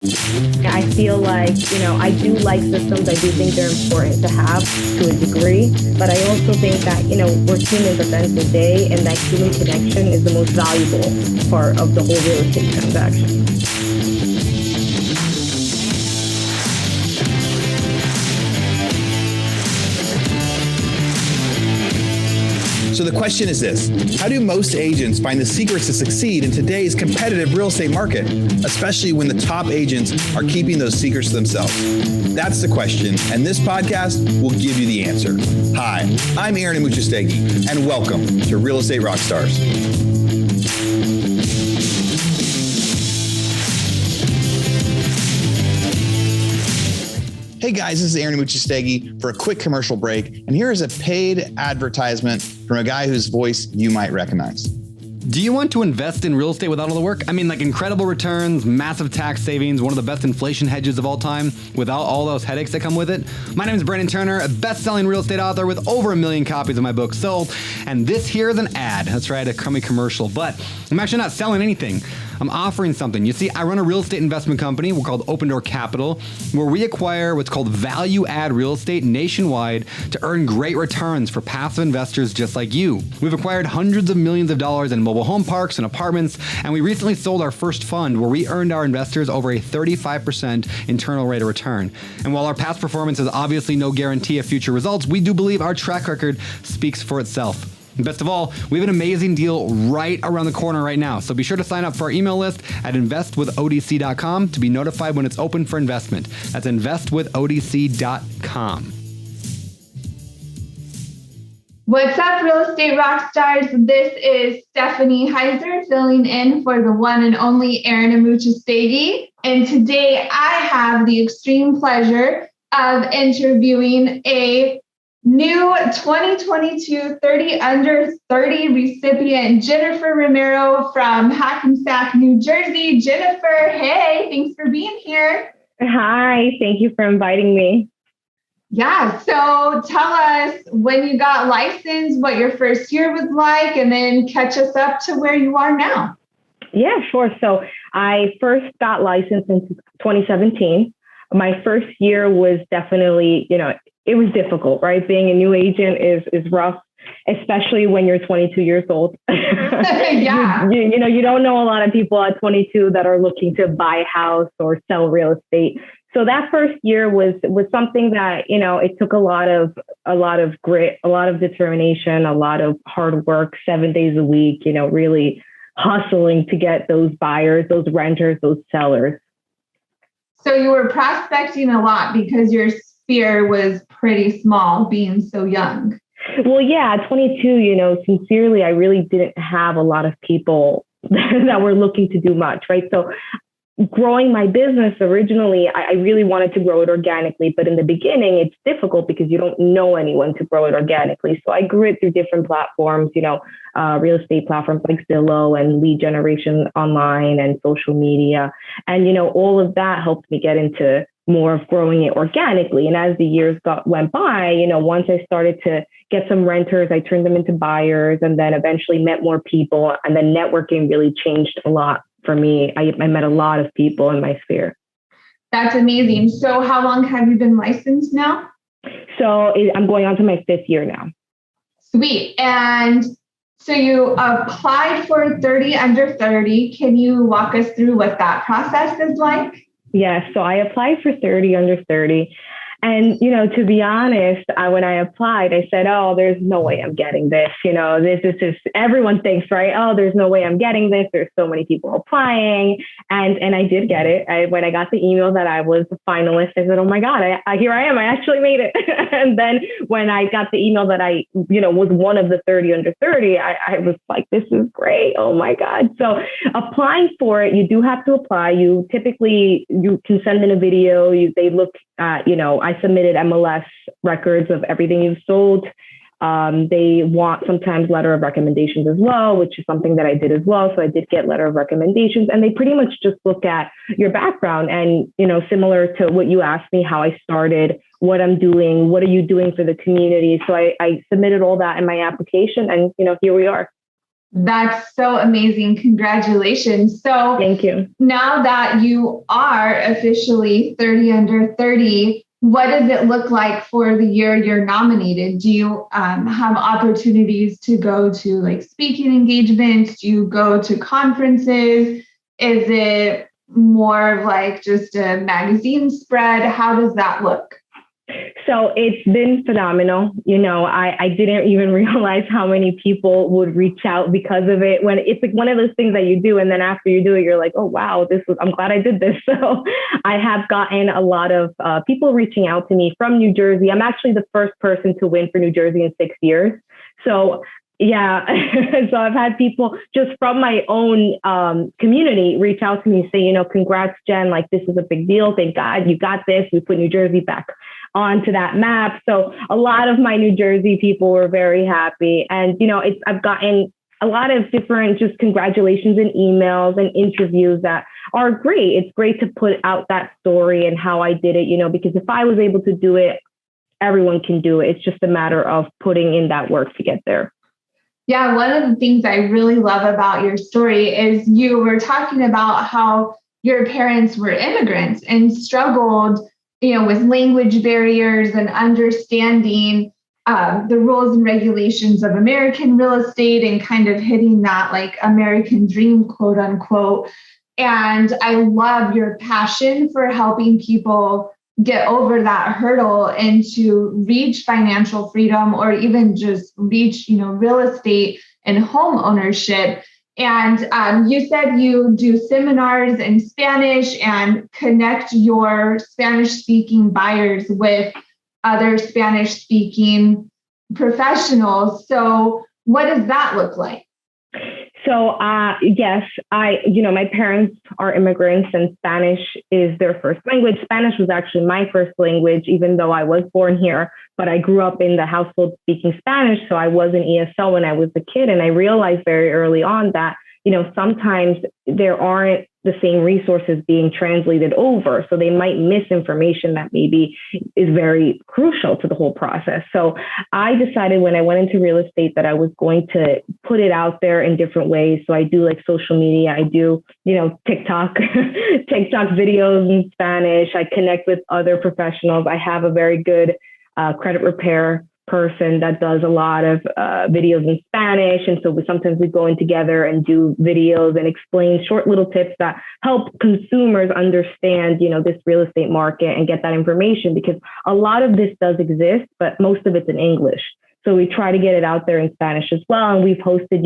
I feel like, I do like systems. I do think they're important to have to a degree, but I also think that, we're humans at the end of the day, and that human connection is the most valuable part of the whole real estate transaction. So the question is this: how do most agents find the secrets to succeed in today's competitive real estate market, especially when the top agents are keeping those secrets to themselves? That's the question, and this podcast will give you the answer. Hi, I'm Aaron Amuchastegui, and welcome to Real Estate Rockstars. Hey guys, this is Aaron Amuchastegui for a quick commercial break. And here is a paid advertisement from a guy whose voice you might recognize. Do you want to invest in real estate without all the work? I mean, like incredible returns, massive tax savings, one of the best inflation hedges of all time, without all those headaches that come with it? My name is Brandon Turner, a best-selling real estate author with over 1 million copies of my book sold. And this here is an ad. That's right, a crummy commercial. But I'm actually not selling anything. I'm offering something. You see, I run a real estate investment company. We're called Open Door Capital, where we acquire what's called value add real estate nationwide to earn great returns for passive investors just like you. We've acquired hundreds of millions of dollars in mobile home parks and apartments, and we recently sold our first fund where we earned our investors over a 35% internal rate of return. And while our past performance is obviously no guarantee of future results, we do believe our track record speaks for itself. And best of all, we have an amazing deal right around the corner right now. So be sure to sign up for our email list at investwithodc.com to be notified when it's open for investment. That's investwithodc.com. What's up, real estate rock stars? This is Stephanie Heiser filling in for the one and only Aaron Amuchastegui. And today I have the extreme pleasure of interviewing a new 2022 30 under 30 recipient, Jennifer Romero from Hackensack, New Jersey. Jennifer, hey, thanks for being here. Hi, thank you for inviting me. Yeah, so tell us when you got licensed, what your first year was like, and then catch us up to where you are now. Yeah, sure. So I first got licensed in 2017. My first year was definitely, it was difficult, right? Being a new agent is rough, especially when you're 22 years old. Yeah. You don't know a lot of people at 22 that are looking to buy a house or sell real estate. So that first year was something that, it took a lot of grit, a lot of determination, a lot of hard work, 7 days a week, really hustling to get those buyers, those renters, those sellers. So you were prospecting a lot because your sphere was pretty small being so young. Well, yeah, at 22, sincerely, I really didn't have a lot of people that were looking to do much, right? So growing my business originally, I really wanted to grow it organically. But in the beginning, it's difficult because you don't know anyone to grow it organically. So I grew it through different platforms, real estate platforms like Zillow and lead generation online and social media. And, all of that helped me get into more of growing it organically. And as the years went by, once I started to get some renters, I turned them into buyers and then eventually met more people. And then networking really changed a lot for me. I met a lot of people in my sphere. That's amazing. So how long have you been licensed now? So I'm going on to my 5th year now. Sweet. And so you applied for 30 under 30. Can you walk us through what that process is like? Yes. So I applied for 30 under 30. And, to be honest, when I applied, I said, oh, there's no way I'm getting this. This is everyone thinks, right? Oh, there's no way I'm getting this. There's so many people applying. And I did get it. When I got the email that I was a finalist, I said, oh my God, here I am. I actually made it. And then when I got the email that I, was one of the 30 under 30, I was like, this is great. Oh my God. So applying for it, you do have to apply. You can send in a video. They look at, I submitted MLS records of everything you've sold. They want sometimes letter of recommendations as well, which is something that I did as well. So I did get letter of recommendations, and they pretty much just look at your background and, similar to what you asked me, how I started, what I'm doing, what are you doing for the community? So I submitted all that in my application, and, here we are. That's so amazing. Congratulations. So Thank you. now that you are officially 30 under 30, what does it look like for the year you're nominated? Do you have opportunities to go to like speaking engagements? Do you go to conferences? Is it more of like just a magazine spread? How does that look? So it's been phenomenal. I didn't even realize how many people would reach out because of it. When it's like one of those things that you do, and then after you do it, you're like, oh, wow, I'm glad I did this. So I have gotten a lot of people reaching out to me from New Jersey. I'm actually the first person to win for New Jersey in 6 years. So yeah, so I've had people just from my own community reach out to me and say, congrats, Jen, like this is a big deal. Thank God you got this. We put New Jersey back onto that map. So a lot of my New Jersey people were very happy. And, I've gotten a lot of different just congratulations and emails and interviews that are great. It's great to put out that story and how I did it, because if I was able to do it, everyone can do it. It's just a matter of putting in that work to get there. Yeah, one of the things I really love about your story is you were talking about how your parents were immigrants and struggled, with language barriers and understanding the rules and regulations of American real estate and kind of hitting that like American dream, quote unquote. And I love your passion for helping people get over that hurdle and to reach financial freedom or even just reach, real estate and home ownership. And you said you do seminars in Spanish and connect your Spanish-speaking buyers with other Spanish-speaking professionals. So what does that look like? So, yes, my parents are immigrants and Spanish is their first language. Spanish was actually my first language, even though I was born here, but I grew up in the household speaking Spanish. So I was an ESL when I was a kid. And I realized very early on that, sometimes there aren't the same resources being translated over. So they might miss information that maybe is very crucial to the whole process. So I decided when I went into real estate that I was going to put it out there in different ways. So I do like social media. I do, TikTok, TikTok videos in Spanish. I connect with other professionals. I have a very good credit repair person that does a lot of videos in Spanish. And so sometimes we go in together and do videos and explain short little tips that help consumers understand, this real estate market and get that information, because a lot of this does exist, but most of it's in English. So we try to get it out there in Spanish as well. And we've hosted,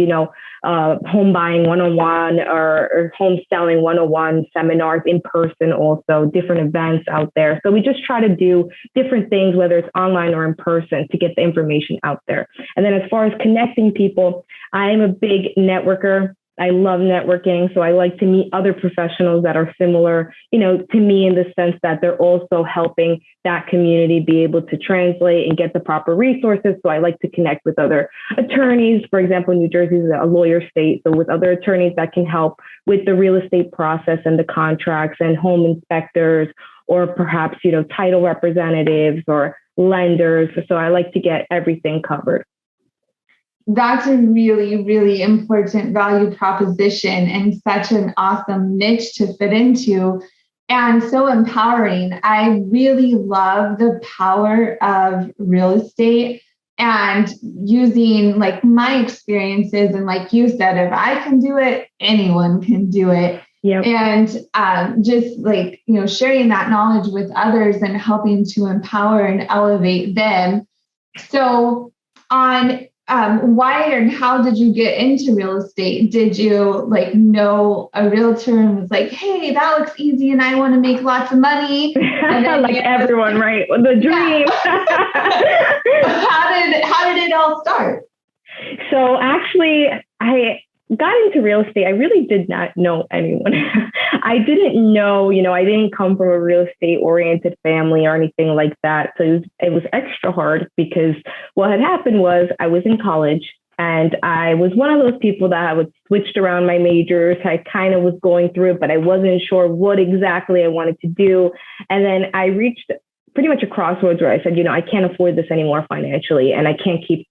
home buying 101 or home selling 101 seminars in person, also different events out there. So we just try to do different things, whether it's online or in person, to get the information out there. And then as far as connecting people, I am a big networker. I love networking. So I like to meet other professionals that are similar, to me, in the sense that they're also helping that community be able to translate and get the proper resources. So I like to connect with other attorneys. For example, New Jersey is a lawyer state. So with other attorneys that can help with the real estate process and the contracts and home inspectors, or perhaps, title representatives or lenders. So I like to get everything covered. That's a really, really important value proposition and such an awesome niche to fit into and so empowering. I really love the power of real estate and using like my experiences. And like you said, if I can do it, anyone can do it. Yep. And just like, sharing that knowledge with others and helping to empower and elevate them. So on why and how did you get into real estate? Did you know a realtor and was like, hey, that looks easy and I want to make lots of money? Like everyone, right? The dream. How did it all start? So actually, I got into real estate. I really did not know anyone. I didn't know, I didn't come from a real estate oriented family or anything like that. So it was extra hard because what had happened was I was in college and I was one of those people that I would switched around my majors. I kind of was going through it, but I wasn't sure what exactly I wanted to do. And then I reached pretty much a crossroads where I said, I can't afford this anymore financially, and I can't keep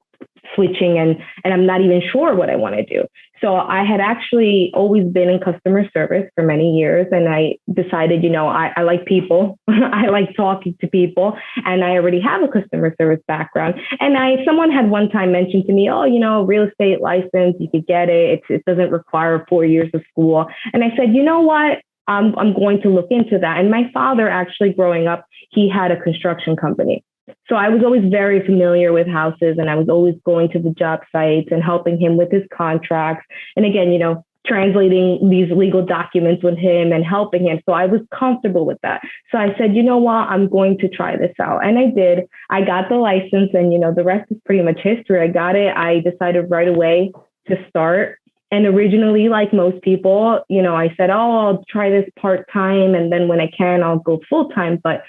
switching and I'm not even sure what I want to do. So I had actually always been in customer service for many years. And I decided, I like people. I like talking to people. And I already have a customer service background. And someone had one time mentioned to me, real estate license, you could get it. It doesn't require 4 years of school. And I said, you know what? I'm going to look into that. And my father, actually growing up, he had a construction company. So I was always very familiar with houses, and I was always going to the job sites and helping him with his contracts. And again, translating these legal documents with him and helping him. So I was comfortable with that. So I said, you know what, I'm going to try this out. And I did. I got the license, and, the rest is pretty much history. I got it. I decided right away to start. And originally, like most people, I said, I'll try this part-time. And then when I can, I'll go full-time. But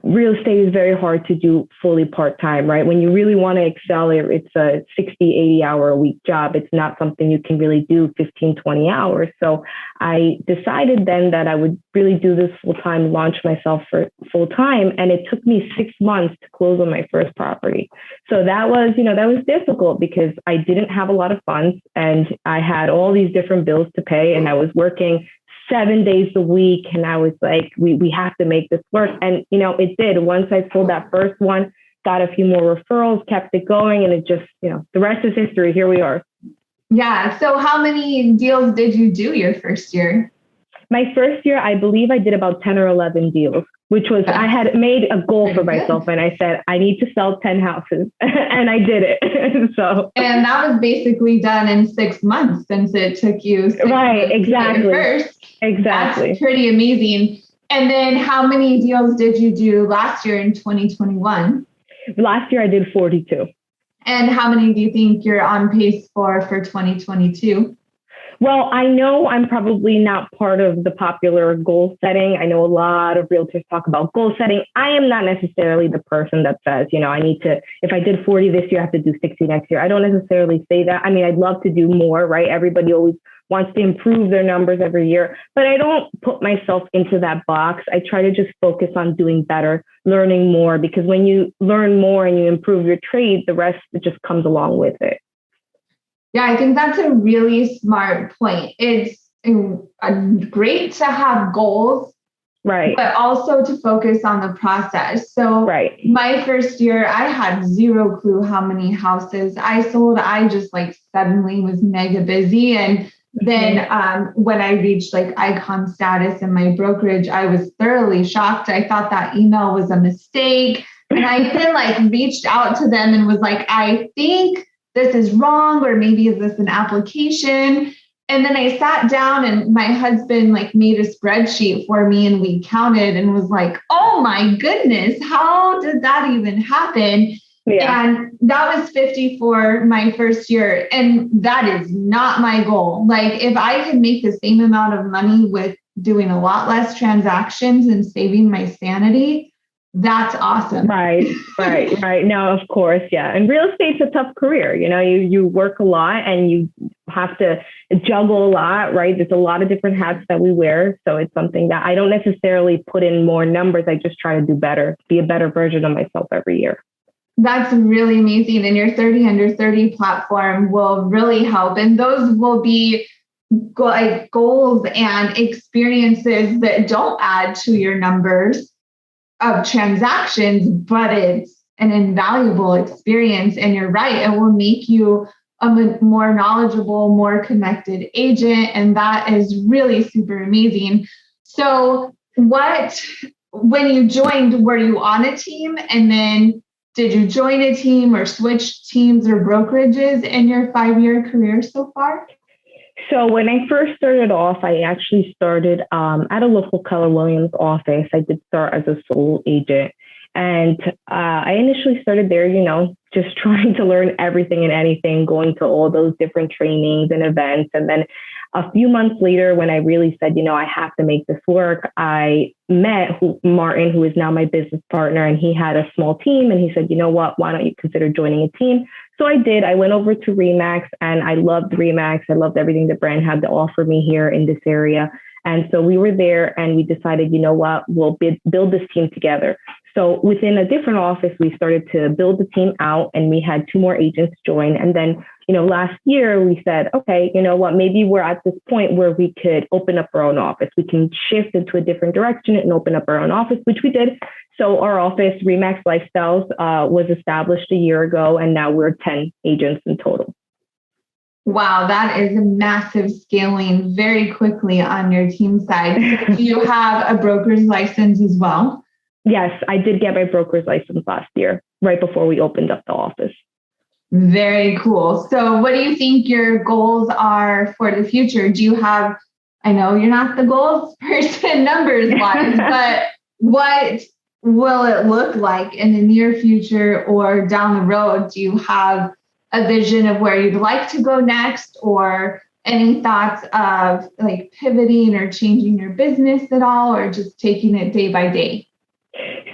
real estate is very hard to do fully part-time, right? When you really want to excel, it's a 60, 80 hour a week job. It's not something you can really do 15, 20 hours. So I decided then that I would really do this full-time, launch myself for full-time. And it took me 6 months to close on my first property. So that was difficult because I didn't have a lot of funds and I had all these different bills to pay, and I was working 7 days a week. And I was like, we have to make this work. And, it did. Once I sold that first one, got a few more referrals, kept it going. And it just, the rest is history. Here we are. Yeah. So how many deals did you do your first year? My first year, I believe I did about 10 or 11 deals, which was, I had made a goal for myself. And I said, I need to sell 10 houses. And I did it. And that was basically done in 6 months, since it took you 6 right, months exactly. to get your first. Exactly. That's pretty amazing. And then how many deals did you do last year in 2021? Last year I did 42. And how many do you think you're on pace for 2022? Well, I know I'm probably not part of the popular goal setting. I know a lot of realtors talk about goal setting. I am not necessarily the person that says, I need to, if I did 40 this year, I have to do 60 next year. I don't necessarily say that. I mean, I'd love to do more, right? Everybody always wants to improve their numbers every year, but I don't put myself into that box. I try to just focus on doing better, learning more, because when you learn more and you improve your trade, the rest just comes along with it. Yeah, I think that's a really smart point. It's great to have goals, right, but also to focus on the process. So right. My first year, I had zero clue how many houses I sold. I just suddenly was mega busy. And then when I reached icon status in my brokerage, I was thoroughly shocked. I thought that email was a mistake. And I even reached out to them and was like, I think this is wrong, or maybe is this an application? And then I sat down and my husband made a spreadsheet for me, and we counted and was like, oh my goodness, how did that even happen? Yeah. And that was 50 for my first year. And that is not my goal. If I can make the same amount of money with doing a lot less transactions and saving my sanity, that's awesome. Right. No, of course. Yeah. And real estate's a tough career. You work a lot and you have to juggle a lot, right? There's a lot of different hats that we wear. So it's something that I don't necessarily put in more numbers. I just try to do better, be a better version of myself every year. That's really amazing. And your 30 under 30 platform will really help. And those will be goals and experiences that don't add to your numbers of transactions, but it's an invaluable experience. And you're right, it will make you a more knowledgeable, more connected agent. And that is really super amazing. So when you joined, were you on a team? And then did you join a team or switch teams or brokerages in your 5-year career so far? So when I first started off, I actually started at a local Keller Williams office. I did start as a sole agent. And I initially started there, just trying to learn everything and anything, going to all those different trainings and events. And then a few months later, when I really said, I have to make this work, I met Martin, who is now my business partner, and he had a small team. And he said, what, why don't you consider joining a team? So I did. I went over to Remax, and I loved Remax. I loved everything the brand had to offer me here in this area. And so we were there and we decided, we'll build this team together. So within a different office, we started to build the team out, and we had 2 more agents join. And then, last year we said, okay, you know what, maybe we're at this point where we could open up our own office. We can shift into a different direction and open up our own office, which we did. So our office, Remax Lifestyles, was established a year ago, and now we're 10 agents in total. Wow, that is a massive scaling very quickly on your team side. So do you have a broker's license as well? Yes, I did get my broker's license last year, right before we opened up the office. Very cool. So what do you think your goals are for the future? Do you have, I know you're not the goals person numbers wise, but what will it look like in the near future or down the road? Do you have a vision of where you'd like to go next, or any thoughts of like pivoting or changing your business at all, or just taking it day by day?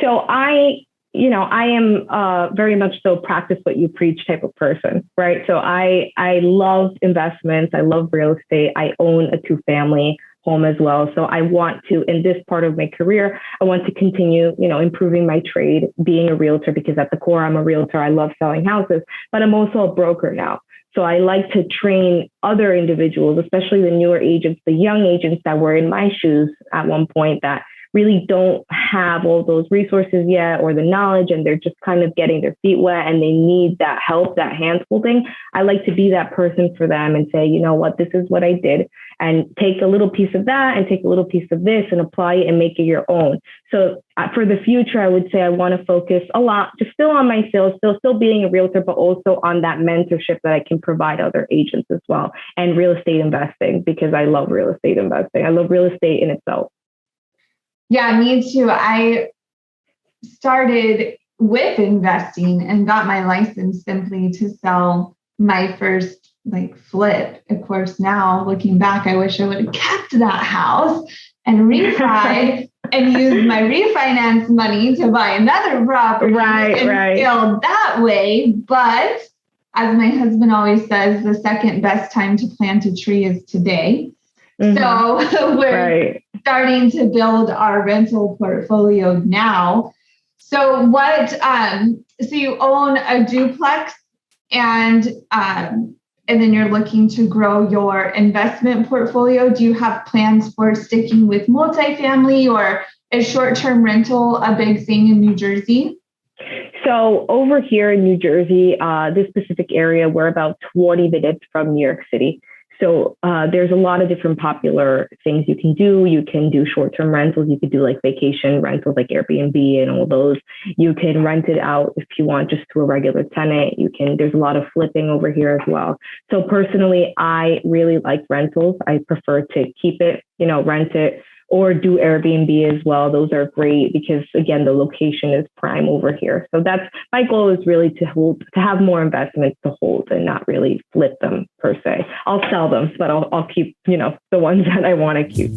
So I am very much so practice what you preach type of person, right? So I love investments. I love real estate. I own a 2-family home as well. So I want to, in this part of my career, I want to continue, improving my trade, being a realtor, because at the core, I'm a realtor. I love selling houses, but I'm also a broker now. So I like to train other individuals, especially the newer agents, the young agents that were in my shoes at one point that really don't have all those resources yet or the knowledge, and they're just kind of getting their feet wet and they need that help, that hand holding. I like to be that person for them and say, you know what, this is what I did, and take a little piece of that and take a little piece of this and apply it and make it your own. So for the future, I would say I want to focus a lot, just still on my sales, still being a realtor, but also on that mentorship that I can provide other agents as well, and real estate investing, because I love real estate investing. I love real estate in itself. Yeah, me too. I started with investing and got my license simply to sell my first flip. Of course, now looking back, I wish I would have kept that house and refied and used my refinance money to buy another property and scaled that way. But as my husband always says, the second best time to plant a tree is today. Mm-hmm. So we're starting to build our rental portfolio now. So so you own a duplex and then you're looking to grow your investment portfolio. Do you have plans for sticking with multifamily, or is short-term rental a big thing in New Jersey? So over here in New Jersey, this specific area, we're about 20 minutes from New York City. So there's a lot of different popular things you can do. You can do short-term rentals. You could do vacation rentals like Airbnb and all those. You can rent it out if you want just to a regular tenant. There's a lot of flipping over here as well. So personally, I really like rentals. I prefer to keep it, rent it, or do Airbnb as well. Those are great because, again, the location is prime over here. So that's my goal, is really to have more investments to hold and not really flip them per se. I'll sell them, but I'll keep, the ones that I want to keep.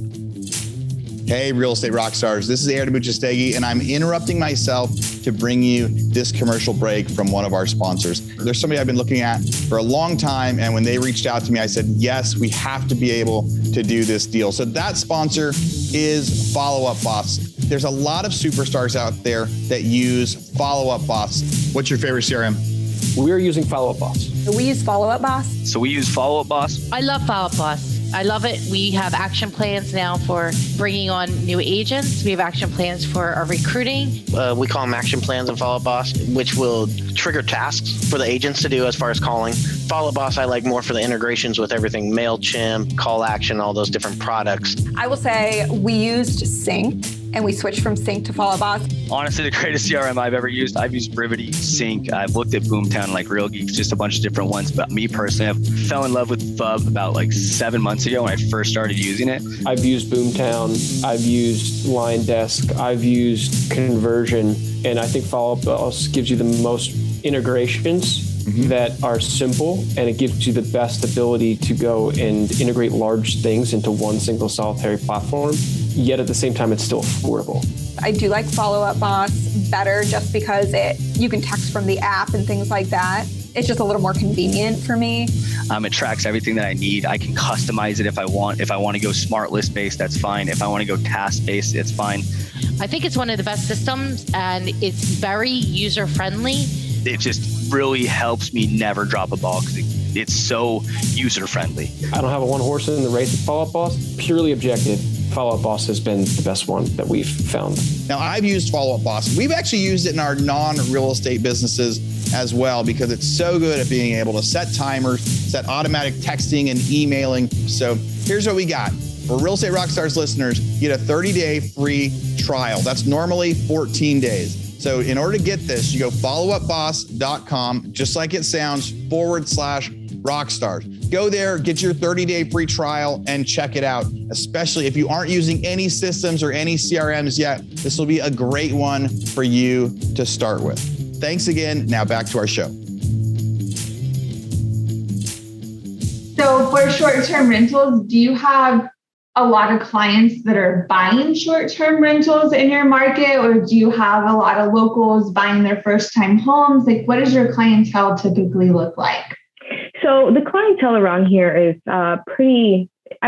Hey, real estate rock stars. This is Aaron Amuchastegui, and I'm interrupting myself to bring you this commercial break from one of our sponsors. There's somebody I've been looking at for a long time, and when they reached out to me, I said, yes, we have to be able to do this deal. So that sponsor is Follow Up Boss. There's a lot of superstars out there that use Follow Up Boss. What's your favorite CRM? We're using Follow Up Boss. We use Follow Up Boss. So we use Follow Up Boss. I love Follow Up Boss. I love it. We have action plans now for bringing on new agents. We have action plans for our recruiting. We call them action plans in Follow Up Boss, which will trigger tasks for the agents to do as far as calling. Follow Up Boss I like more for the integrations with everything, MailChimp, Call Action, all those different products. I will say we used Sync, and we switched from Sync to Follow Up Boss. Honestly, the greatest CRM I've ever used. I've used Brivity, Sync. I've looked at Boomtown, Real Geeks, just a bunch of different ones. But me personally, I fell in love with Fub about 7 months ago when I first started using it. I've used Boomtown. I've used Line Desk. I've used Conversion. And I think Follow Up Boss gives you the most integrations that are simple, and it gives you the best ability to go and integrate large things into one single solitary platform, yet at the same time, it's still affordable. I do like Follow Up Boss better just because you can text from the app and things like that. It's just a little more convenient for me. It tracks everything that I need. I can customize it if I want. If I want to go smart list based, that's fine. If I want to go task based, it's fine. I think it's one of the best systems, and it's very user friendly. It just really helps me never drop a ball because it's so user friendly. I don't have a one horse in the race with Follow Up Boss. Purely objective, Follow Up Boss has been the best one that we've found. Now, I've used Follow Up Boss. We've actually used it in our non-real estate businesses as well because it's so good at being able to set timers, set automatic texting and emailing. So here's what we got. For Real Estate Rockstars listeners, you get a 30-day free trial. That's normally 14 days. So in order to get this, you go followupboss.com, just like it sounds, /Rockstars. Go there, get your 30-day free trial and check it out. Especially if you aren't using any systems or any CRMs yet, this will be a great one for you to start with. Thanks again. Now back to our show. So for short-term rentals, do you have a lot of clients that are buying short-term rentals in your market, or do you have a lot of locals buying their first-time homes? Like, what does your clientele typically look like? So the clientele around here is I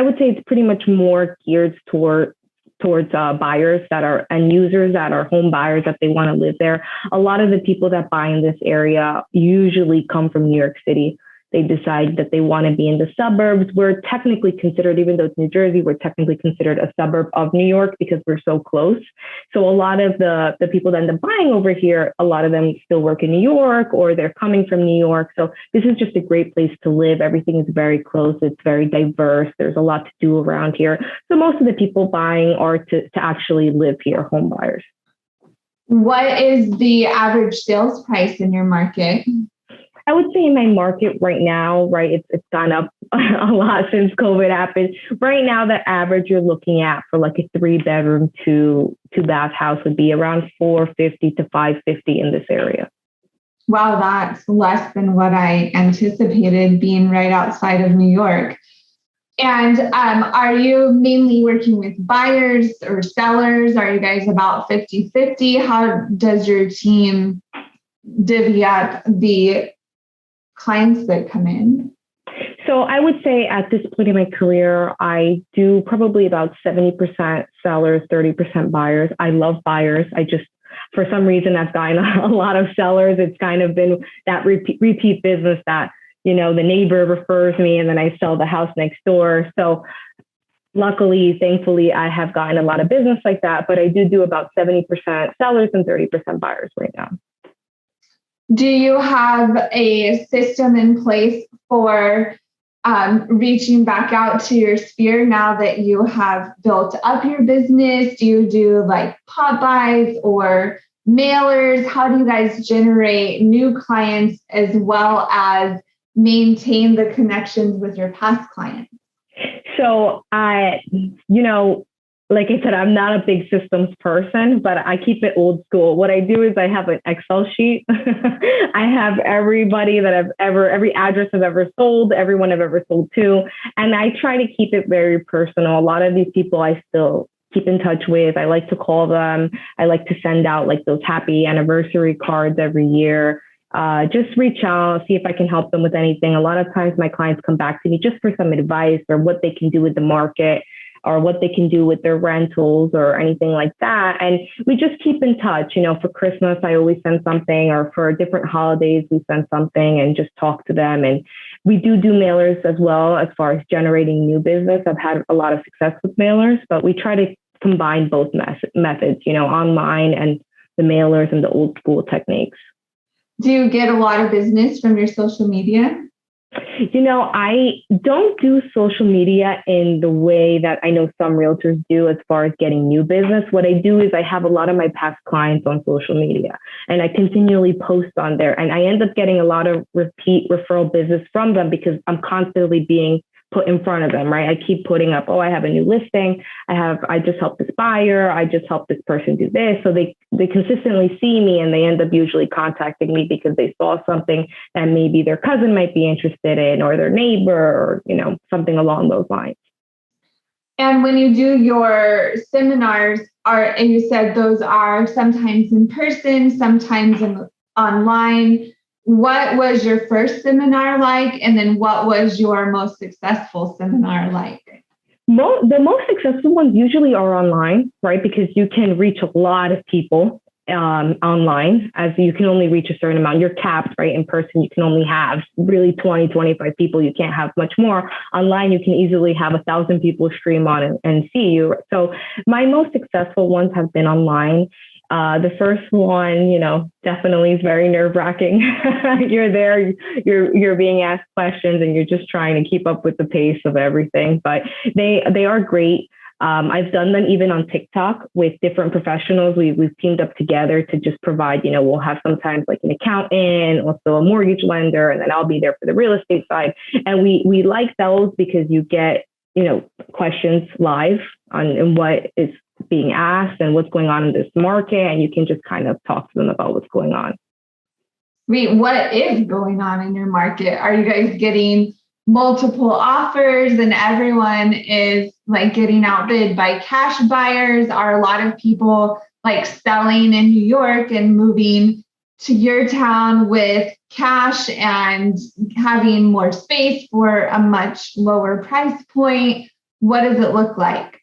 would say it's pretty much more geared towards buyers that are and users that are home buyers that they want to live there. A lot of the people that buy in this area usually come from New York City. They decide that they want to be in the suburbs. We're technically considered, even though it's New Jersey, we're technically considered a suburb of New York because we're so close. So a lot of the people that end up buying over here, a lot of them still work in New York or they're coming from New York. So this is just a great place to live. Everything is very close. It's very diverse. There's a lot to do around here. So most of the people buying are to actually live here, home buyers. What is the average sales price in your market? I would say in my market right now, right, it's gone up a lot since COVID happened. Right now, the average you're looking at for like a 3-bedroom, 2-bath house would be around $450 to $550 in this area. Wow, that's less than what I anticipated being right outside of New York. And are you mainly working with buyers or sellers? Are you guys about 50-50? How does your team divvy up the clients that come in? So I would say at this point in my career, I do probably about 70% sellers, 30% buyers. I love buyers. For some reason, I've gotten a lot of sellers. It's kind of been that repeat business that, the neighbor refers me and then I sell the house next door. So luckily, thankfully, I have gotten a lot of business like that, but I do about 70% sellers and 30% buyers right now. Do you have a system in place for reaching back out to your sphere now that you have built up your business? Do you do like pop buys or mailers? How do you guys generate new clients as well as maintain the connections with your past clients? So like I said, I'm not a big systems person, but I keep it old school. What I do is I have an Excel sheet. I have everybody that every address I've ever sold, everyone I've ever sold to, and I try to keep it very personal. A lot of these people I still keep in touch with. I like to call them. I like to send out like those happy anniversary cards every year. Just reach out, see if I can help them with anything. A lot of times my clients come back to me just for some advice or what they can do with the market, or what they can do with their rentals or anything like that. And we just keep in touch. For Christmas, I always send something, or for different holidays, we send something and just talk to them. And we do mailers as well as far as generating new business. I've had a lot of success with mailers, but we try to combine both methods, online and the mailers and the old school techniques. Do you get a lot of business from your social media? I don't do social media in the way that I know some realtors do as far as getting new business. What I do is I have a lot of my past clients on social media and I continually post on there, and I end up getting a lot of repeat referral business from them because I'm constantly being put in front of them, right? I keep putting up, I have a new listing. I just helped this buyer. I just helped this person do this. So they consistently see me and they end up usually contacting me because they saw something that maybe their cousin might be interested in, or their neighbor, or, something along those lines. And when you do your seminars, and you said those are sometimes in person, sometimes online, what was your first seminar like? And then what was your most successful seminar like? The most successful ones usually are online, right? Because you can reach a lot of people online, as you can only reach a certain amount. You're capped, right? In person, you can only have really 20, 25 people. You can't have much more. Online, you can easily have 1,000 people stream on and see you. So my most successful ones have been online. The first one, definitely is very nerve-wracking. You're there, you're being asked questions, and you're just trying to keep up with the pace of everything. But they are great. I've done them even on TikTok with different professionals. We've teamed up together to just provide, we'll have sometimes like an accountant, also a mortgage lender, and then I'll be there for the real estate side. And we like those because you get, questions live on what is being asked and what's going on in this market, and you can just kind of talk to them about what's going on. What is going on in your market? Are you guys getting multiple offers and everyone is like getting outbid by cash buyers? Are a lot of people like selling in New York and moving to your town with cash and having more space for a much lower price point? What does it look like?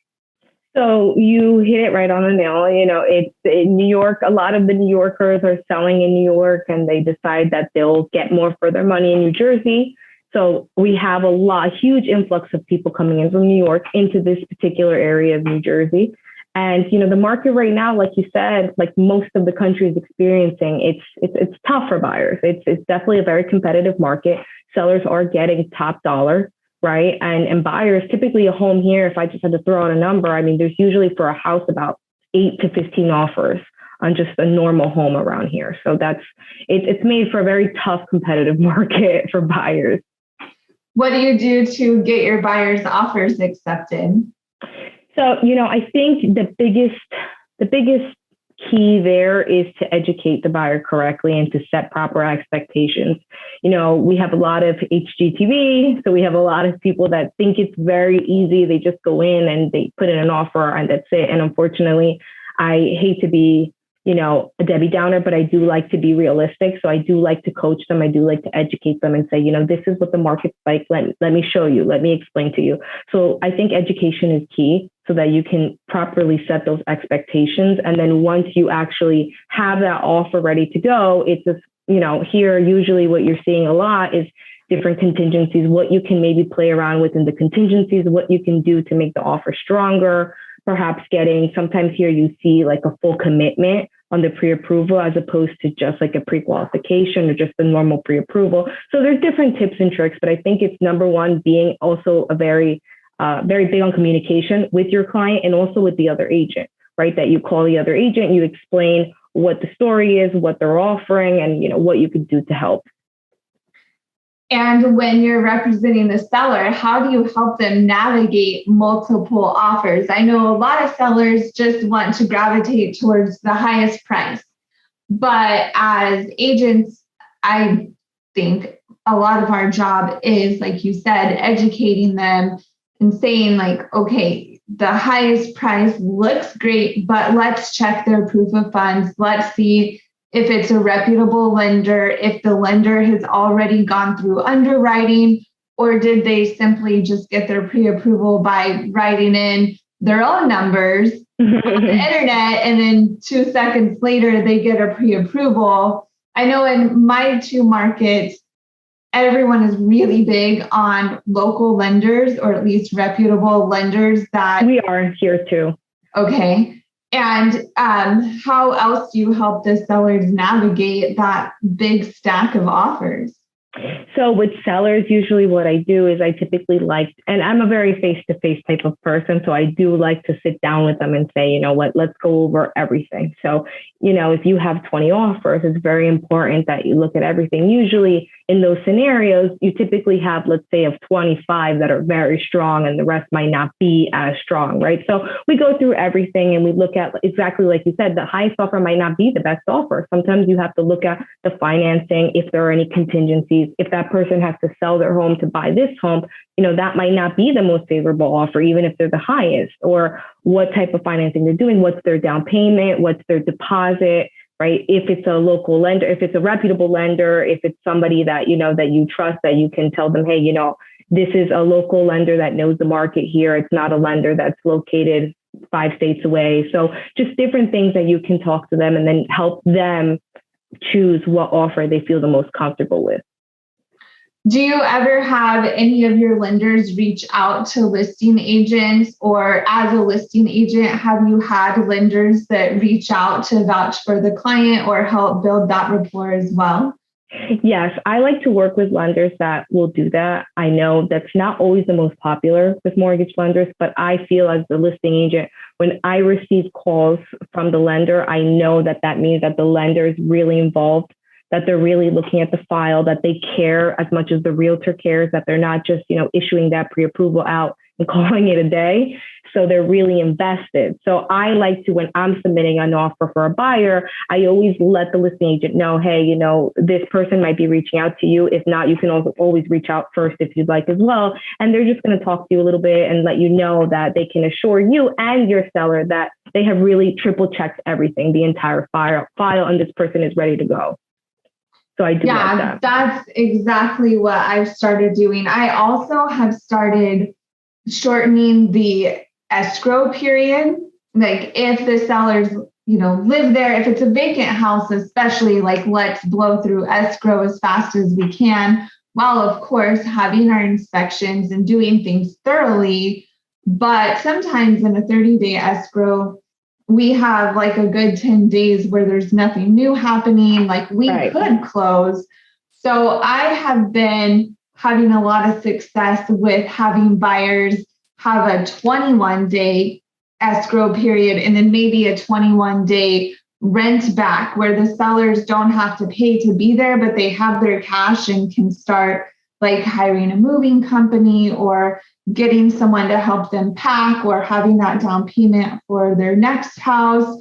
So you hit it right on the nail. It's in New York. A lot of the New Yorkers are selling in New York, and they decide that they'll get more for their money in New Jersey. So we have a huge influx of people coming in from New York into this particular area of New Jersey. And, the market right now, like you said, like most of the country is experiencing, it's tough for buyers. It's definitely a very competitive market. Sellers are getting top dollar, right? And buyers, typically a home here, if I just had to throw out a number, there's usually for a house about 8 to 15 offers on just a normal home around here. So it's made for a very tough competitive market for buyers. What do you do to get your buyers' offers accepted? So, I think the biggest key there is to educate the buyer correctly and to set proper expectations. We have a lot of HGTV, so we have a lot of people that think it's very easy. They just go in and they put in an offer and that's it. And unfortunately, I hate to be, a Debbie Downer, but I do like to be realistic. So I do like to coach them. I do like to educate them and say, this is what the market's like. Let me show you. Let me explain to you. So I think education is key so that you can properly set those expectations. And then once you actually have that offer ready to go, it's just, here, usually what you're seeing a lot is different contingencies, what you can maybe play around with in the contingencies, what you can do to make the offer stronger. Perhaps sometimes here you see like a full commitment on the pre-approval as opposed to just like a pre-qualification or just the normal pre-approval. So there's different tips and tricks, but I think it's number one, being also a very big on communication with your client and also with the other agent, right? That you call the other agent, you explain what the story is, what they're offering, and what you could do to help. And when you're representing the seller, how do you help them navigate multiple offers? I know a lot of sellers just want to gravitate towards the highest price. But as agents, I think a lot of our job is, like you said, educating them and saying like, okay, the highest price looks great, but let's check their proof of funds. Let's see if it's a reputable lender, if the lender has already gone through underwriting, or did they simply just get their pre-approval by writing in their own numbers on the internet, and then 2 seconds later they get a pre-approval. I know in my two markets, everyone is really big on local lenders, or at least reputable lenders that... We are here too. Okay. And how else do you help the sellers navigate that big stack of offers? So with sellers, usually what I do is I typically like, and I'm a very face-to-face type of person, so I do like to sit down with them and say, you know what, let's go over everything. So, if you have 20 offers, it's very important that you look at everything. Usually in those scenarios, you typically have, let's say, of 25 that are very strong and the rest might not be as strong, right? So we go through everything and we look at exactly like you said, the highest offer might not be the best offer. Sometimes you have to look at the financing, if there are any contingencies, if that person has to sell their home to buy this home, that might not be the most favorable offer, even if they're the highest, or what type of financing they're doing, what's their down payment, what's their deposit. right? If it's a local lender, if it's a reputable lender, if it's somebody that, that you trust, that you can tell them, hey, this is a local lender that knows the market here. It's not a lender that's located 5 states away. So just different things that you can talk to them and then help them choose what offer they feel the most comfortable with. Do you ever have any of your lenders reach out to listing agents, or as a listing agent, have you had lenders that reach out to vouch for the client or help build that rapport as well? Yes, I like to work with lenders that will do that. I know that's not always the most popular with mortgage lenders, but I feel as the listing agent, when I receive calls from the lender, I know that means that the lender is really involved, that they're really looking at the file, that they care as much as the realtor cares, that they're not just, issuing that pre-approval out and calling it a day. So they're really invested. So I like to, when I'm submitting an offer for a buyer, I always let the listing agent know, hey, this person might be reaching out to you. If not, you can also always reach out first if you'd like as well. And they're just going to talk to you a little bit and let you know that they can assure you and your seller that they have really triple checked everything, the entire file, and this person is ready to go. So I do like that. That's exactly what I've started doing. I also have started shortening the escrow period. Like if the sellers, live there, if it's a vacant house, especially, like, let's blow through escrow as fast as we can, while of course having our inspections and doing things thoroughly. But sometimes in a 30-day escrow, we have like a good 10 days where there's nothing new happening, like we could close. So I have been having a lot of success with having buyers have a 21-day escrow period and then maybe a 21-day rent back where the sellers don't have to pay to be there, but they have their cash and can start like hiring a moving company or getting someone to help them pack or having that down payment for their next house.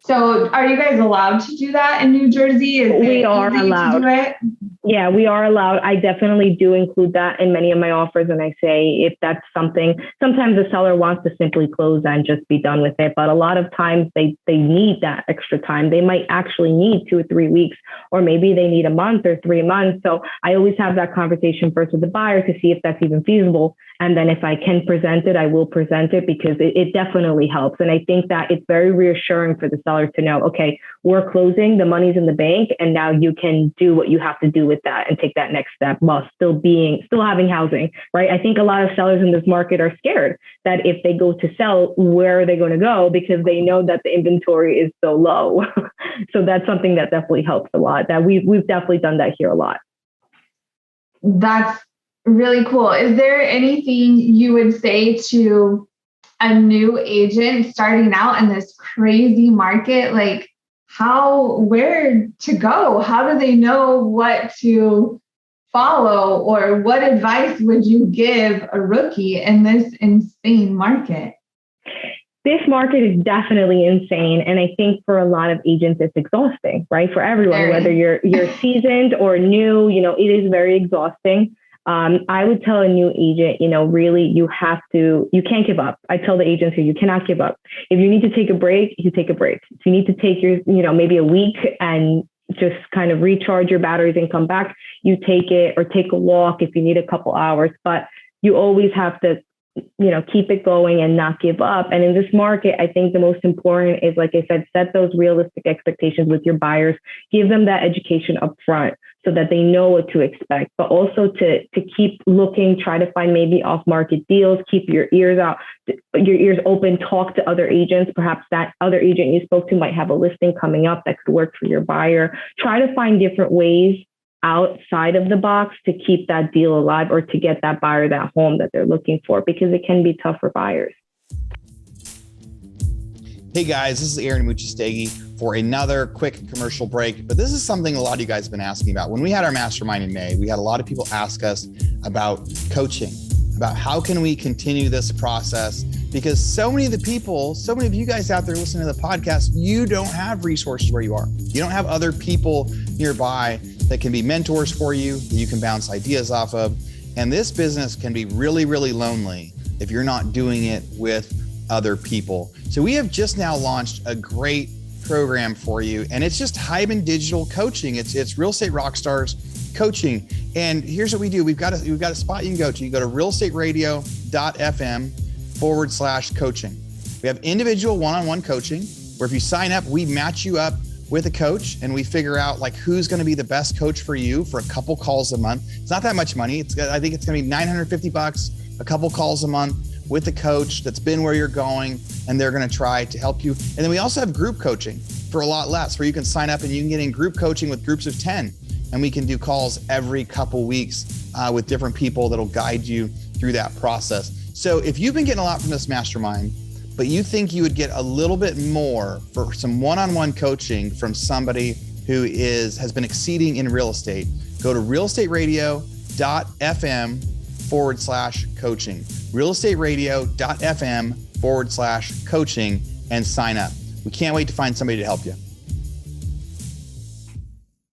So are you guys allowed to do that in New Jersey? We are allowed. Yeah, we are allowed. I definitely do include that in many of my offers. And I say, if that's something, sometimes the seller wants to simply close and just be done with it. But a lot of times they need that extra time. They might actually need 2 or 3 weeks, or maybe they need a month or 3 months. So I always have that conversation first with the buyer to see if that's even feasible. And then if I can present it, I will present it because it definitely helps. And I think that it's very reassuring for the seller to know, okay, we're closing, the money's in the bank, and now you can do what you have to do with that and take that next step while still having housing, right? I think a lot of sellers in this market are scared that if they go to sell, where are they going to go? Because they know that the inventory is so low. So that's something that definitely helps a lot. That we've definitely done that here a lot. That's really cool. Is there anything you would say to a new agent starting out in this crazy market? Like where to go? How do they know what to follow, or what advice would you give a rookie in this insane market? This market is definitely insane. And I think for a lot of agents, it's exhausting, right? For everyone, whether you're seasoned or new, it is very exhausting. I would tell a new agent, really, you can't give up. I tell the agents here, you cannot give up. If you need to take a break, you take a break. If you need to take your, maybe a week and just kind of recharge your batteries and come back, you take it, or take a walk if you need a couple hours, but you always have to, keep it going and not give up. And in this market, I think the most important is, like I said, set those realistic expectations with your buyers, give them that education up front so that they know what to expect, but also to keep looking, try to find maybe off-market deals, keep your ears open, talk to other agents. Perhaps that other agent you spoke to might have a listing coming up that could work for your buyer. Try to find different ways outside of the box to keep that deal alive, or to get that buyer that home that they're looking for, because it can be tough for buyers. Hey guys, this is Aaron Muchastegi for another quick commercial break. But this is something a lot of you guys have been asking about. When we had our mastermind in May, we had a lot of people ask us about coaching, about how can we continue this process, because so many of you guys out there listening to the podcast, you don't have resources where you are. You don't have other people nearby that can be mentors for you, that you can bounce ideas off of. And this business can be really, really lonely if you're not doing it with other people. So we have just now launched a great program for you, and it's just Hyman Digital Coaching. It's Real Estate Rockstars Coaching. And here's what we do. We've got a spot you can go to. You go to realestateradio.fm/coaching. We have individual one-on-one coaching where if you sign up, we match you up with a coach and we figure out like who's going to be the best coach for you for a couple calls a month. It's not that much money. I think it's going to be $950, a couple calls a month with a coach that's been where you're going, and they're going to try to help you. And then we also have group coaching for a lot less, where you can sign up and you can get in group coaching with groups of 10. And we can do calls every couple weeks with different people that'll guide you through that process. So if you've been getting a lot from this mastermind, but you think you would get a little bit more for some one-on-one coaching from somebody who has been exceeding in real estate, go to realestateradio.fm/coaching, realestateradio.fm/coaching, and sign up. We can't wait to find somebody to help you.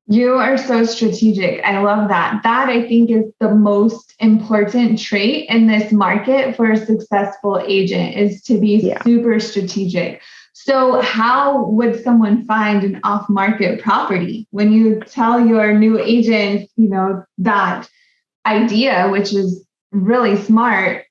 You are so strategic. I love that. That I think is the most important trait in this market for a successful agent, is to be super strategic. So how would someone find an off-market property when you tell your new agents, that idea, which is really smart,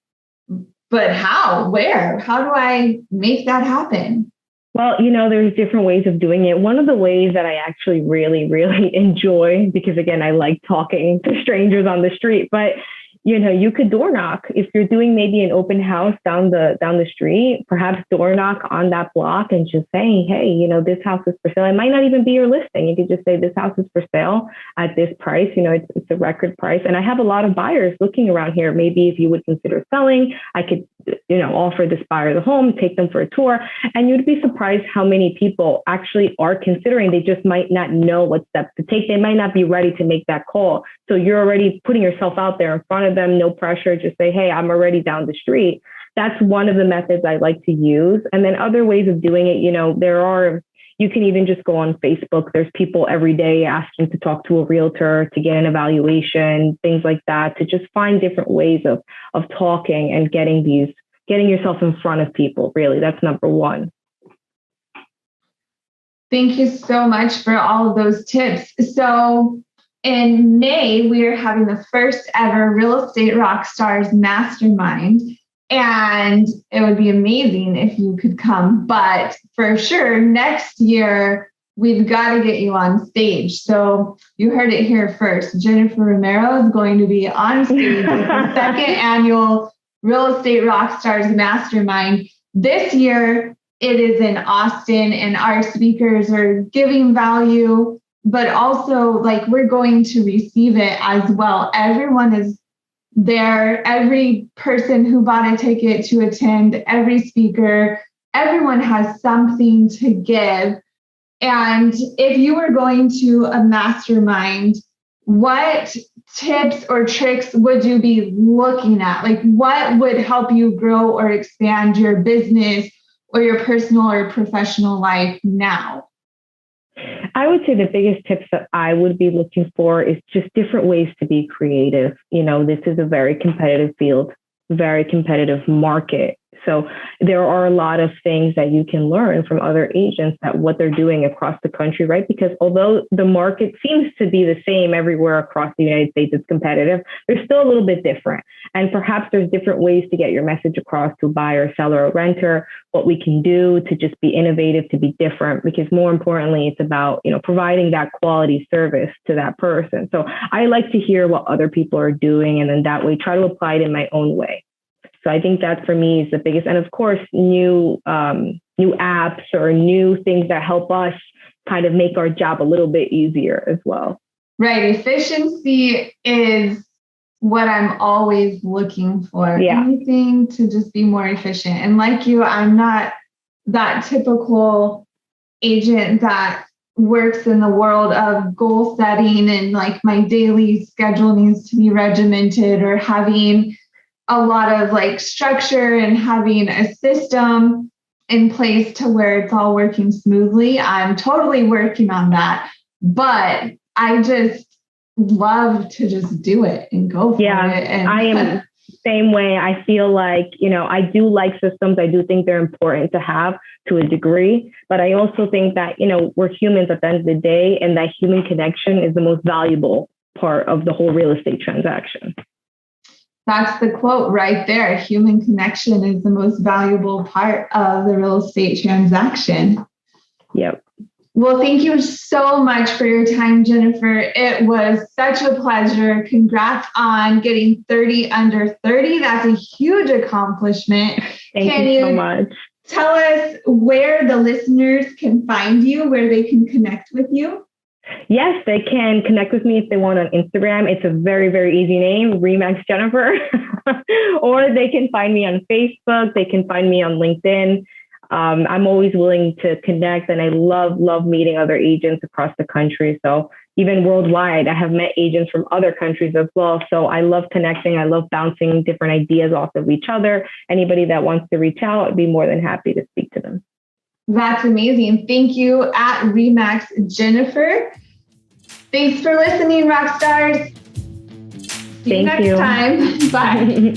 but how, where, how do I make that happen? Well, there's different ways of doing it. One of the ways that I actually really, really enjoy, because again, I like talking to strangers on the street, but you could door knock. If you're doing maybe an open house down the street, perhaps door knock on that block and just say, hey, this house is for sale. It might not even be your listing. You could just say this house is for sale at this price. It's a record price. And I have a lot of buyers looking around here. Maybe if you would consider selling, I could, offer this buyer the home, take them for a tour. And you'd be surprised how many people actually are considering. They just might not know what steps to take. They might not be ready to make that call. So you're already putting yourself out there in front of them, no pressure, just say, hey, I'm already down the street. That's one of the methods I like to use. And then other ways of doing it, you can even just go on Facebook. There's people every day asking to talk to a realtor, to get an evaluation, things like that, to just find different ways of talking and getting yourself in front of people. Really, that's number one. Thank you so much for all of those tips. So in May, we are having the first ever Real Estate Rockstars Mastermind, and it would be amazing if you could come. But for sure, next year, we've got to get you on stage. So you heard it here first. Jennifer Romero is going to be on stage with the second annual Real Estate Rockstars Mastermind. This year, it is in Austin, and our speakers are giving value, but also we're going to receive it as well. Everyone is there. Every person who bought a ticket to attend, every speaker, everyone has something to give. And if you were going to a mastermind, what tips or tricks would you be looking at? What would help you grow or expand your business or your personal or professional life now? I would say the biggest tips that I would be looking for is just different ways to be creative. This is a very competitive field, very competitive market. So there are a lot of things that you can learn from other agents that what they're doing across the country, right? Because although the market seems to be the same everywhere across the United States, it's competitive, there's still a little bit different. And perhaps there's different ways to get your message across to a buyer, seller, or renter, what we can do to just be innovative, to be different, because more importantly, it's about, providing that quality service to that person. So I like to hear what other people are doing, and then that way try to apply it in my own way. So I think that for me is the biggest. And of course, new apps or new things that help us kind of make our job a little bit easier as well. Right. Efficiency is what I'm always looking for. Yeah. Anything to just be more efficient. And like you, I'm not that typical agent that works in the world of goal setting and my daily schedule needs to be regimented, or having a lot of structure and having a system in place to where it's all working smoothly. I'm totally working on that, but I just love to just do it and go for it. And I am the same way. I feel I do like systems. I do think they're important to have, to a degree, but I also think that, we're humans at the end of the day, and that human connection is the most valuable part of the whole real estate transaction. That's the quote right there. Human connection is the most valuable part of the real estate transaction. Yep. Well, thank you so much for your time, Jennifer. It was such a pleasure. Congrats on getting 30 under 30. That's a huge accomplishment. Thank you so much. Tell us where the listeners can find you, where they can connect with you. Yes, they can connect with me if they want on Instagram. It's a very, very easy name, Remax Jennifer. Or they can find me on Facebook. They can find me on LinkedIn. I'm always willing to connect, and I love meeting other agents across the country. So even worldwide, I have met agents from other countries as well. So I love connecting. I love bouncing different ideas off of each other. Anybody that wants to reach out, I'd be more than happy to speak to them. That's amazing. Thank you at Remax Jennifer. Thanks for listening, Rockstars. See you next time. Bye.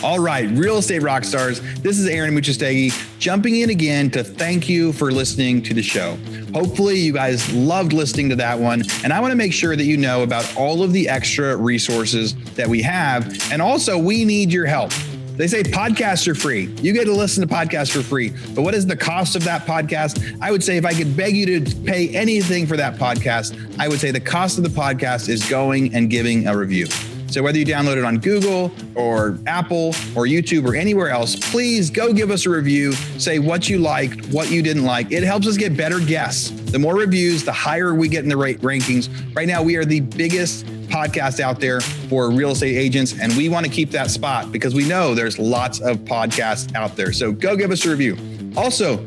All right, real estate rock stars. This is Aaron Muchastegui jumping in again to thank you for listening to the show. Hopefully you guys loved listening to that one. And I want to make sure that you know about all of the extra resources that we have. And also, we need your help. They say podcasts are free. You get to listen to podcasts for free. But what is the cost of that podcast? I would say if I could beg you to pay anything for that podcast, I would say the cost of the podcast is going and giving a review. So whether you download it on Google or Apple or YouTube or anywhere else, please go give us a review. Say what you liked, what you didn't like. It helps us get better guests. The more reviews, the higher we get in the rankings. Right now, we are the biggest podcast out there for real estate agents, and we want to keep that spot because we know there's lots of podcasts out there. So go give us a review. Also,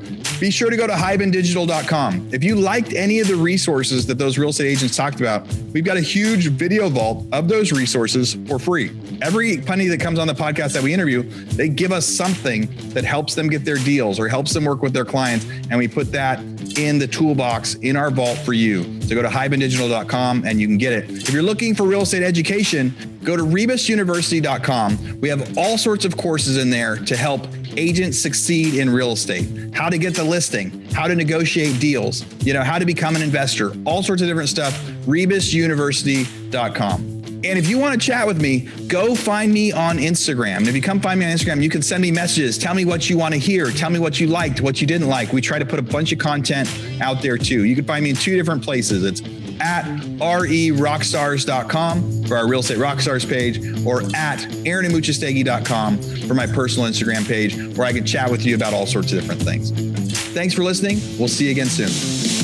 be sure to go to hibandigital.com. If you liked any of the resources that those real estate agents talked about, we've got a huge video vault of those resources for free. Every penny that comes on the podcast that we interview, they give us something that helps them get their deals or helps them work with their clients. And we put that in the toolbox in our vault for you. So go to hibandigital.com and you can get it. If you're looking for real estate education, go to rebusuniversity.com. We have all sorts of courses in there to help agents succeed in real estate, how to get the listing, how to negotiate deals, how to become an investor, all sorts of different stuff, rebusuniversity.com. And if you want to chat with me, go find me on Instagram. And if you come find me on Instagram, you can send me messages. Tell me what you want to hear. Tell me what you liked, what you didn't like. We try to put a bunch of content out there too. You can find me in two different places. It's at rerockstars.com for our Real Estate Rockstars page, or at aaronandmuchastegui.com for my personal Instagram page, where I can chat with you about all sorts of different things. Thanks for listening. We'll see you again soon.